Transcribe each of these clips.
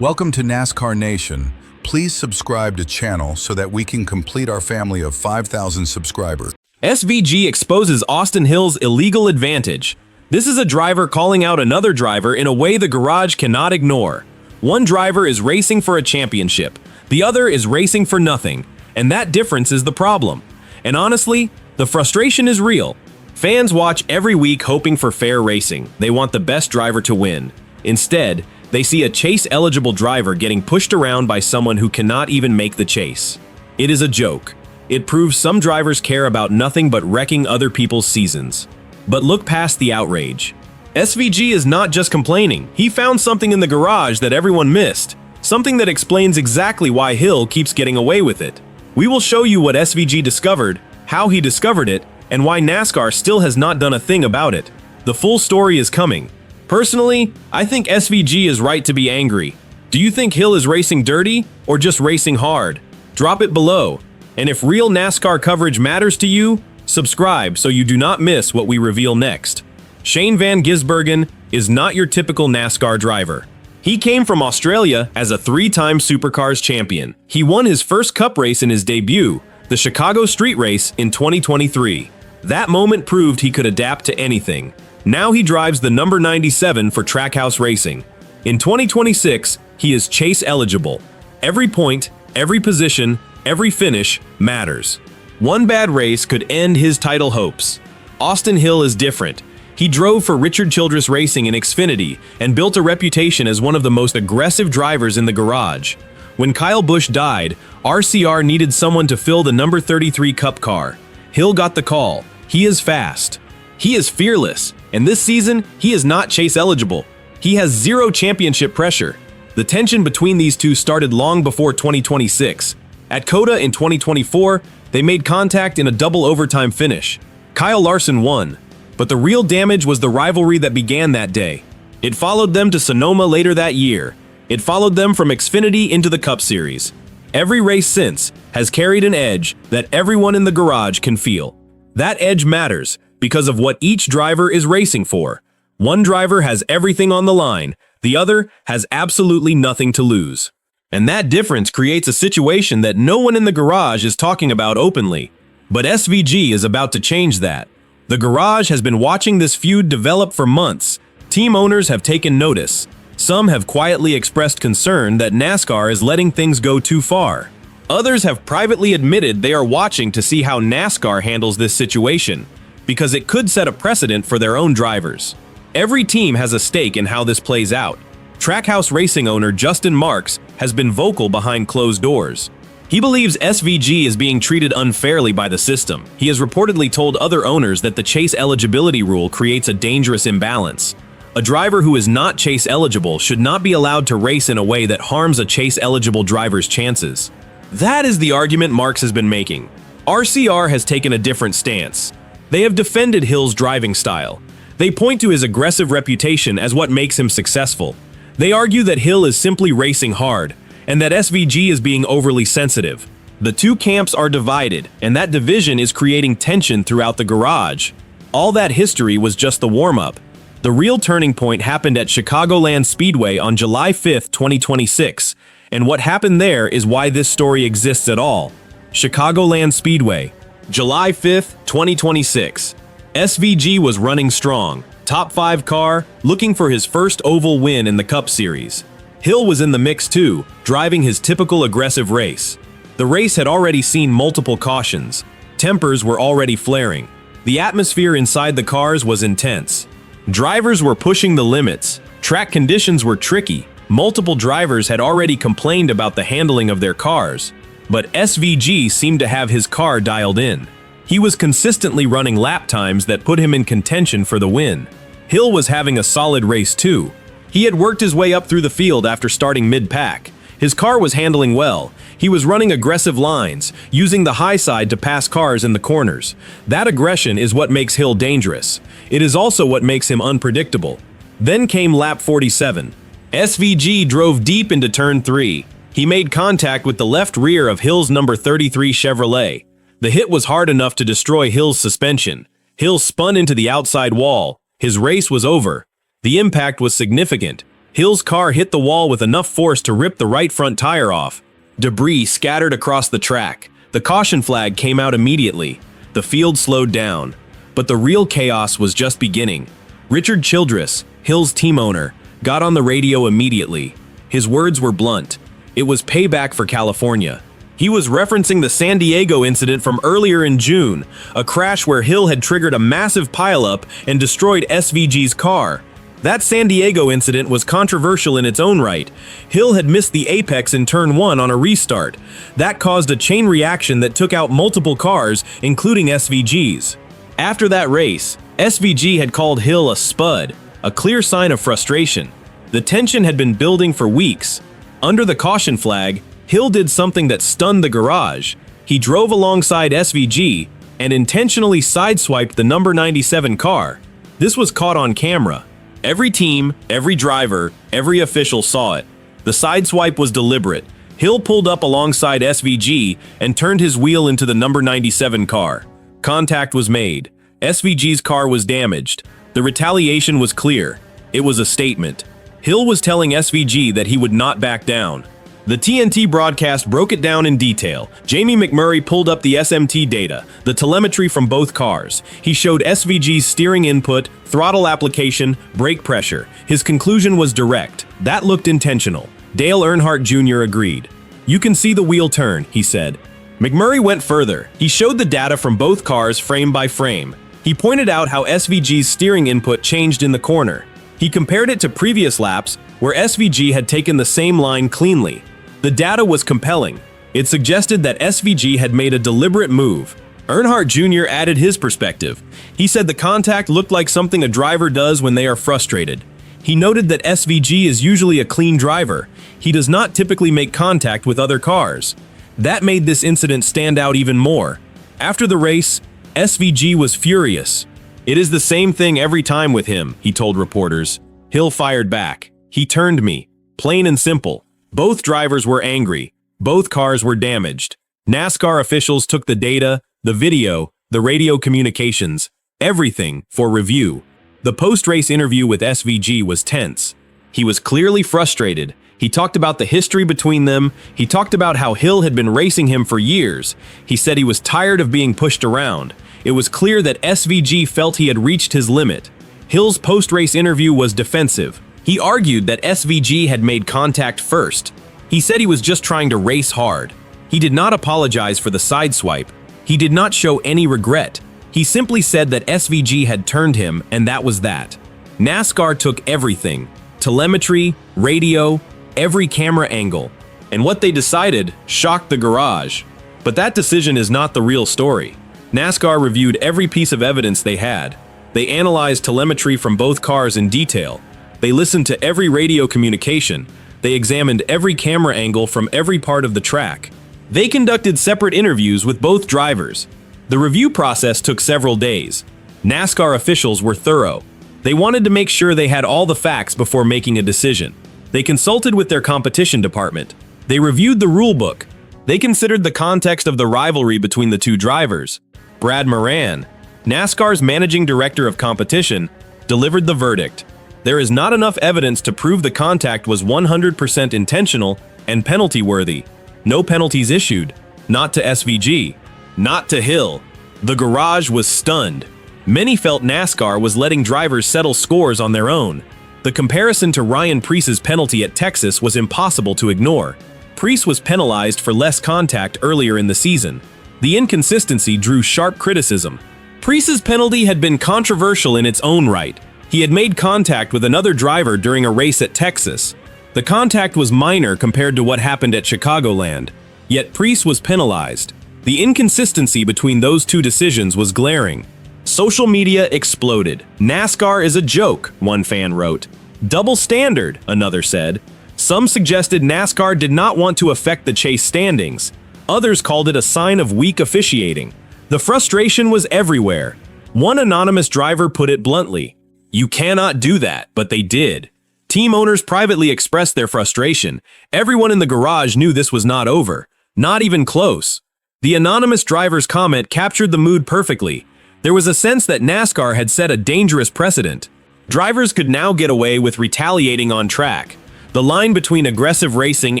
Welcome to NASCAR Nation. Please subscribe to channel so that we can complete our family of 5,000 subscribers. SVG exposes Austin Hill's illegal advantage. This is a driver calling out another driver in a way the garage cannot ignore. One driver is racing for a championship, the other is racing for nothing, and that difference is the problem. And honestly, the frustration is real. Fans watch every week hoping for fair racing. They want the best driver to win. Instead, they see a chase-eligible driver getting pushed around by someone who cannot even make the chase. It is a joke. It proves some drivers care about nothing but wrecking other people's seasons. But look past the outrage. SVG is not just complaining. He found something in the garage that everyone missed. Something that explains exactly why Hill keeps getting away with it. We will show you what SVG discovered, how he discovered it, and why NASCAR still has not done a thing about it. The full story is coming. Personally, I think SVG is right to be angry. Do you think Hill is racing dirty or just racing hard? Drop it below. And if real NASCAR coverage matters to you, subscribe so you do not miss what we reveal next. Shane van Gisbergen is not your typical NASCAR driver. He came from Australia as a three-time Supercars champion. He won his first Cup race in his debut, the Chicago Street Race in 2023. That moment proved he could adapt to anything. Now he drives the number 97 for Trackhouse Racing. In 2026, he is chase eligible. Every point, every position, every finish matters. One bad race could end his title hopes. Austin Hill is different. He drove for Richard Childress Racing in Xfinity and built a reputation as one of the most aggressive drivers in the garage. When Kyle Busch died, RCR needed someone to fill the number 33 Cup car. Hill got the call. He is fast. He is fearless. And this season, he is not chase eligible. He has zero championship pressure. The tension between these two started long before 2026. At COTA in 2024, they made contact in a double overtime finish. Kyle Larson won, but the real damage was the rivalry that began that day. It followed them to Sonoma later that year. It followed them from Xfinity into the Cup Series. Every race since has carried an edge that everyone in the garage can feel. That edge matters because of what each driver is racing for. One driver has everything on the line, the other has absolutely nothing to lose. And that difference creates a situation that no one in the garage is talking about openly. But SVG is about to change that. The garage has been watching this feud develop for months. Team owners have taken notice. Some have quietly expressed concern that NASCAR is letting things go too far. Others have privately admitted they are watching to see how NASCAR handles this situation, because it could set a precedent for their own drivers. Every team has a stake in how this plays out. Trackhouse Racing owner Justin Marks has been vocal behind closed doors. He believes SVG is being treated unfairly by the system. He has reportedly told other owners that the chase eligibility rule creates a dangerous imbalance. A driver who is not chase eligible should not be allowed to race in a way that harms a chase eligible driver's chances. That is the argument Marks has been making. RCR has taken a different stance. They have defended Hill's driving style. They point to his aggressive reputation as what makes him successful. They argue that Hill is simply racing hard, and that SVG is being overly sensitive. The two camps are divided, and that division is creating tension throughout the garage. All that history was just the warm-up. The real turning point happened at Chicagoland Speedway on July 5, 2026, and what happened there is why this story exists at all. Chicagoland Speedway, July 5, 2026. SVG was running strong, top 5 car, looking for his first oval win in the Cup Series. Hill was in the mix too, driving his typical aggressive race. The race had already seen multiple cautions. Tempers were already flaring. The atmosphere inside the cars was intense. Drivers were pushing the limits. Track conditions were tricky. Multiple drivers had already complained about the handling of their cars. But SVG seemed to have his car dialed in. He was consistently running lap times that put him in contention for the win. Hill was having a solid race too. He had worked his way up through the field after starting mid-pack. His car was handling well. He was running aggressive lines, using the high side to pass cars in the corners. That aggression is what makes Hill dangerous. It is also what makes him unpredictable. Then came lap 47. SVG drove deep into turn 3. He made contact with the left rear of Hill's number 33 Chevrolet. The hit was hard enough to destroy Hill's suspension. Hill spun into the outside wall. His race was over. The impact was significant. Hill's car hit the wall with enough force to rip the right front tire off. Debris scattered across the track. The caution flag came out immediately. The field slowed down. But the real chaos was just beginning. Richard Childress, Hill's team owner, got on the radio immediately. His words were blunt. It was payback for California. He was referencing the San Diego incident from earlier in June, a crash where Hill had triggered a massive pileup and destroyed SVG's car. That San Diego incident was controversial in its own right. Hill had missed the apex in turn 1 on a restart. That caused a chain reaction that took out multiple cars, including SVG's. After that race, SVG had called Hill a spud, a clear sign of frustration. The tension had been building for weeks. Under the caution flag, Hill did something that stunned the garage. He drove alongside SVG and intentionally sideswiped the number 97 car. This was caught on camera. Every team, every driver, every official saw it. The sideswipe was deliberate. Hill pulled up alongside SVG and turned his wheel into the number 97 car. Contact was made. SVG's car was damaged. The retaliation was clear. It was a statement. Hill was telling SVG that he would not back down. The TNT broadcast broke it down in detail. Jamie McMurray pulled up the SMT data, the telemetry from both cars. He showed SVG's steering input, throttle application, brake pressure. His conclusion was direct. That looked intentional. Dale Earnhardt Jr. agreed. "You can see the wheel turn," he said. McMurray went further. He showed the data from both cars frame by frame. He pointed out how SVG's steering input changed in the corner. He compared it to previous laps where SVG had taken the same line cleanly. The data was compelling. It suggested that SVG had made a deliberate move. Earnhardt Jr. added his perspective. He said the contact looked like something a driver does when they are frustrated. He noted that SVG is usually a clean driver. He does not typically make contact with other cars. That made this incident stand out even more. After the race, SVG was furious. "It is the same thing every time with him," he told reporters. Hill fired back. "He turned me. Plain and simple." Both drivers were angry. Both cars were damaged. NASCAR officials took the data, the video, the radio communications, everything for review. The post-race interview with SVG was tense. He was clearly frustrated. He talked about the history between them. He talked about how Hill had been racing him for years. He said he was tired of being pushed around. It was clear that SVG felt he had reached his limit. Hill's post-race interview was defensive. He argued that SVG had made contact first. He said he was just trying to race hard. He did not apologize for the sideswipe. He did not show any regret. He simply said that SVG had turned him, and that was that. NASCAR took everything: telemetry, radio, every camera angle. And what they decided shocked the garage. But that decision is not the real story. NASCAR reviewed every piece of evidence they had. They analyzed telemetry from both cars in detail. They listened to every radio communication. They examined every camera angle from every part of the track. They conducted separate interviews with both drivers. The review process took several days. NASCAR officials were thorough. They wanted to make sure they had all the facts before making a decision. They consulted with their competition department. They reviewed the rulebook. They considered the context of the rivalry between the two drivers. Brad Moran, NASCAR's managing director of competition, delivered the verdict. There is not enough evidence to prove the contact was 100% intentional and penalty-worthy. No penalties issued. Not to SVG. Not to Hill. The garage was stunned. Many felt NASCAR was letting drivers settle scores on their own. The comparison to Ryan Preece's penalty at Texas was impossible to ignore. Preece was penalized for less contact earlier in the season. The inconsistency drew sharp criticism. Preece's penalty had been controversial in its own right. He had made contact with another driver during a race at Texas. The contact was minor compared to what happened at Chicagoland, yet Preece was penalized. The inconsistency between those two decisions was glaring. Social media exploded. "NASCAR is a joke," one fan wrote. "Double standard," another said. Some suggested NASCAR did not want to affect the chase standings. Others called it a sign of weak officiating. The frustration was everywhere. One anonymous driver put it bluntly: "You cannot do that," but they did. Team owners privately expressed their frustration. Everyone in the garage knew this was not over. Not even close. The anonymous driver's comment captured the mood perfectly. There was a sense that NASCAR had set a dangerous precedent. Drivers could now get away with retaliating on track. The line between aggressive racing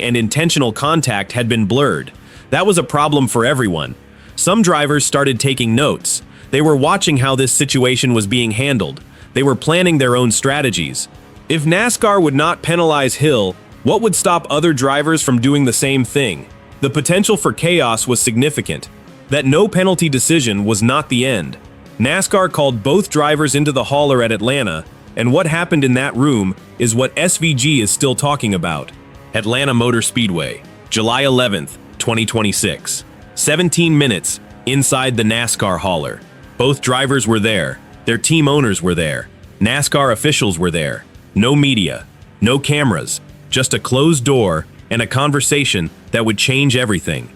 and intentional contact had been blurred. That was a problem for everyone. Some drivers started taking notes. They were watching how this situation was being handled. They were planning their own strategies. If NASCAR would not penalize Hill, what would stop other drivers from doing the same thing? The potential for chaos was significant. That no penalty decision was not the end. NASCAR called both drivers into the hauler at Atlanta, and what happened in that room is what SVG is still talking about. Atlanta Motor Speedway, July 11th, 2026. 17 minutes inside the NASCAR hauler. Both drivers were there. Their team owners were there. NASCAR officials were there. No media, no cameras, just a closed door and a conversation that would change everything.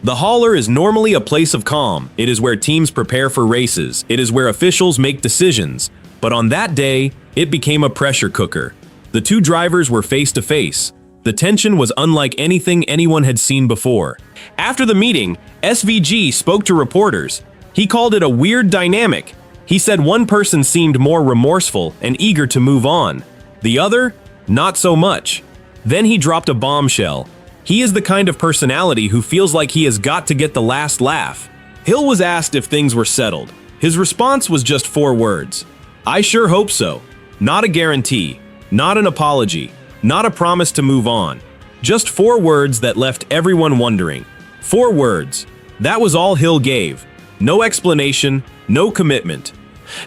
The hauler is normally a place of calm. It is where teams prepare for races. It is where officials make decisions. But on that day, it became a pressure cooker. The two drivers were face to face. The tension was unlike anything anyone had seen before. After the meeting, SVG spoke to reporters. He called it a weird dynamic. He said one person seemed more remorseful and eager to move on. The other, not so much. Then he dropped a bombshell. He is the kind of personality who feels like he has got to get the last laugh. Hill was asked if things were settled. His response was just 4 words. I sure hope so. Not a guarantee, not an apology, not a promise to move on. Just 4 words that left everyone wondering. 4 words. That was all Hill gave. No explanation, no commitment.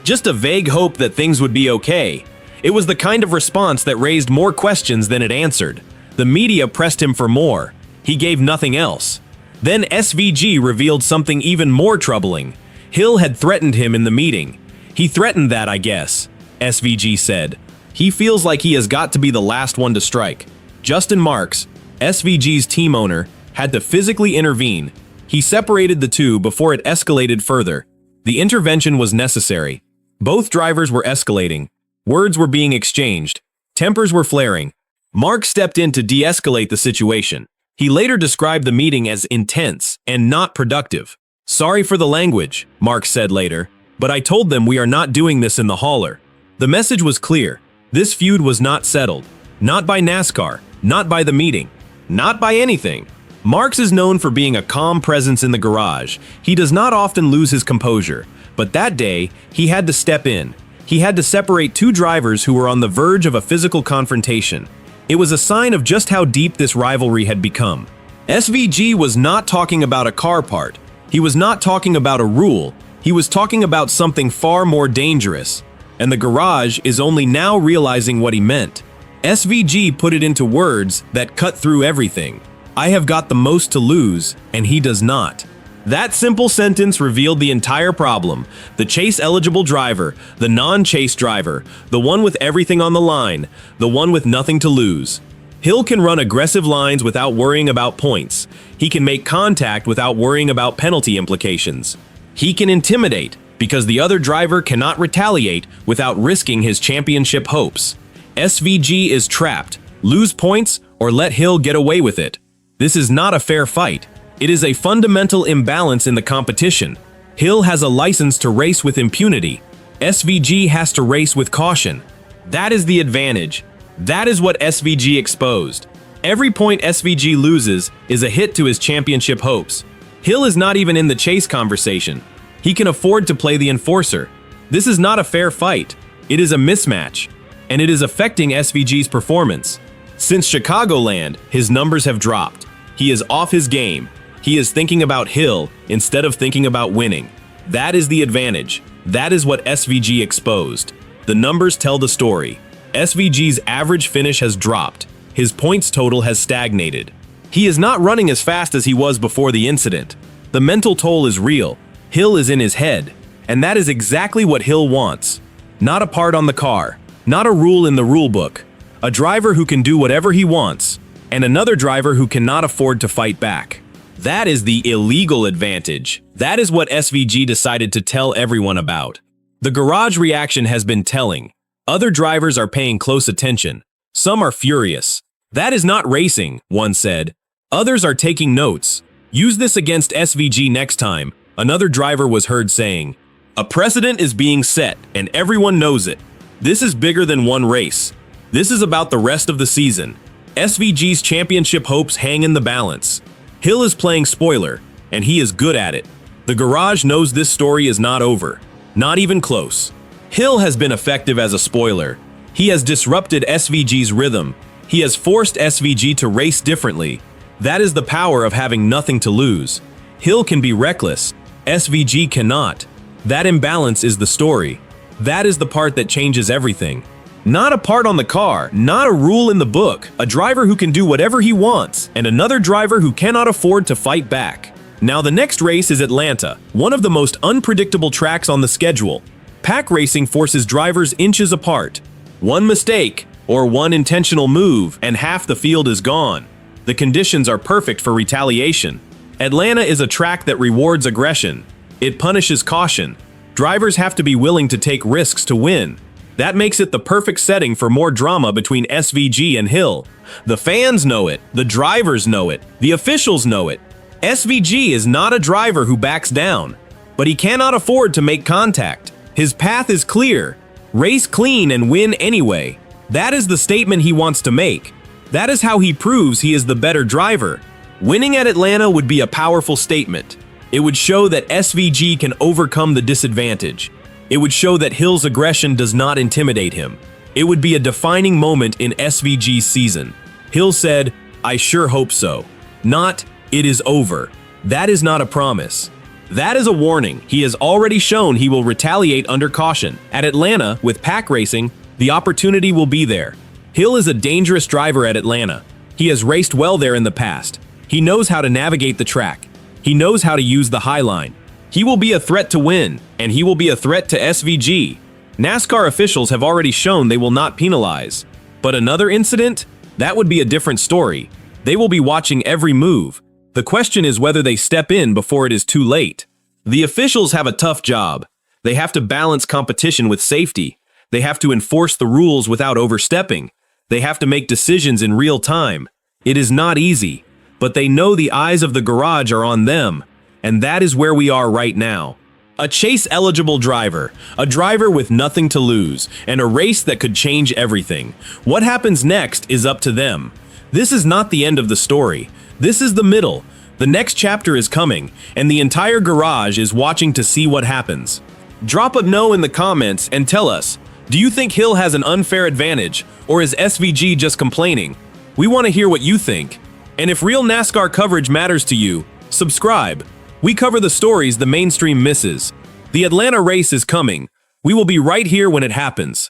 Just a vague hope that things would be okay. It was the kind of response that raised more questions than it answered. The media pressed him for more. He gave nothing else. Then SVG revealed something even more troubling. Hill had threatened him in the meeting. He threatened that, I guess, SVG said. He feels like he has got to be the last one to strike. Justin Marks, SVG's team owner, had to physically intervene. He separated the two before it escalated further. The intervention was necessary. Both drivers were escalating. Words were being exchanged. Tempers were flaring. Mark stepped in to de-escalate the situation. He later described the meeting as intense and not productive. Sorry for the language, Mark said later, but I told them we are not doing this in the hauler. The message was clear. This feud was not settled. Not by NASCAR, not by the meeting, not by anything. Marks is known for being a calm presence in the garage. He does not often lose his composure, but that day, he had to step in. He had to separate two drivers who were on the verge of a physical confrontation. It was a sign of just how deep this rivalry had become. SVG was not talking about a car part. He was not talking about a rule. He was talking about something far more dangerous. And the garage is only now realizing what he meant. SVG put it into words that cut through everything. I have got the most to lose, and he does not. That simple sentence revealed the entire problem. The chase-eligible driver, the non-chase driver, the one with everything on the line, the one with nothing to lose. Hill can run aggressive lines without worrying about points. He can make contact without worrying about penalty implications. He can intimidate, because the other driver cannot retaliate without risking his championship hopes. SVG is trapped. Lose points or let Hill get away with it. This is not a fair fight. It is a fundamental imbalance in the competition. Hill has a license to race with impunity. SVG has to race with caution. That is the advantage. That is what SVG exposed. Every point SVG loses is a hit to his championship hopes. Hill is not even in the chase conversation. He can afford to play the enforcer. This is not a fair fight. It is a mismatch, and it is affecting SVG's performance. Since Chicagoland, his numbers have dropped. He is off his game. He is thinking about Hill instead of thinking about winning. That is the advantage. That is what SVG exposed. The numbers tell the story. SVG's average finish has dropped. His points total has stagnated. He is not running as fast as he was before the incident. The mental toll is real. Hill is in his head. And that is exactly what Hill wants. Not a part on the car. Not a rule in the rule book. A driver who can do whatever he wants. And another driver who cannot afford to fight back. That is the illegal advantage. That is what SVG decided to tell everyone about. The garage reaction has been telling. Other drivers are paying close attention. Some are furious. That is not racing, one said. Others are taking notes. Use this against SVG next time, another driver was heard saying. A precedent is being set, and everyone knows it. This is bigger than one race. This is about the rest of the season. SVG's championship hopes hang in the balance. Hill is playing spoiler, and he is good at it. The garage knows this story is not over. Not even close. Hill has been effective as a spoiler. He has disrupted SVG's rhythm. He has forced SVG to race differently. That is the power of having nothing to lose. Hill can be reckless. SVG cannot. That imbalance is the story. That is the part that changes everything. Not a part on the car, not a rule in the book, a driver who can do whatever he wants, and another driver who cannot afford to fight back. Now the next race is Atlanta, one of the most unpredictable tracks on the schedule. Pack racing forces drivers inches apart. One mistake, or one intentional move, and half the field is gone. The conditions are perfect for retaliation. Atlanta is a track that rewards aggression. It punishes caution. Drivers have to be willing to take risks to win. That makes it the perfect setting for more drama between SVG and Hill. The fans know it, the drivers know it, the officials know it. SVG is not a driver who backs down, but he cannot afford to make contact. His path is clear. Race clean and win anyway. That is the statement he wants to make. That is how he proves he is the better driver. Winning at Atlanta would be a powerful statement. It would show that SVG can overcome the disadvantage. It would show that Hill's aggression does not intimidate him. It would be a defining moment in SVG's season. Hill said, "I sure hope so." Not, "It is over." That is not a promise. That is a warning. He has already shown he will retaliate under caution. At Atlanta, with pack racing, the opportunity will be there. Hill is a dangerous driver at Atlanta. He has raced well there in the past. He knows how to navigate the track. He knows how to use the high line. He will be a threat to win, and he will be a threat to SVG. NASCAR officials have already shown they will not penalize. But another incident? That would be a different story. They will be watching every move. The question is whether they step in before it is too late. The officials have a tough job. They have to balance competition with safety. They have to enforce the rules without overstepping. They have to make decisions in real time. It is not easy, but they know the eyes of the garage are on them. And that is where we are right now. A chase-eligible driver, a driver with nothing to lose, and a race that could change everything. What happens next is up to them. This is not the end of the story. This is the middle. The next chapter is coming, and the entire garage is watching to see what happens. Drop a no in the comments and tell us, do you think Hill has an unfair advantage, or is SVG just complaining? We want to hear what you think. And if real NASCAR coverage matters to you, subscribe. We cover the stories the mainstream misses. The Atlanta race is coming. We will be right here when it happens.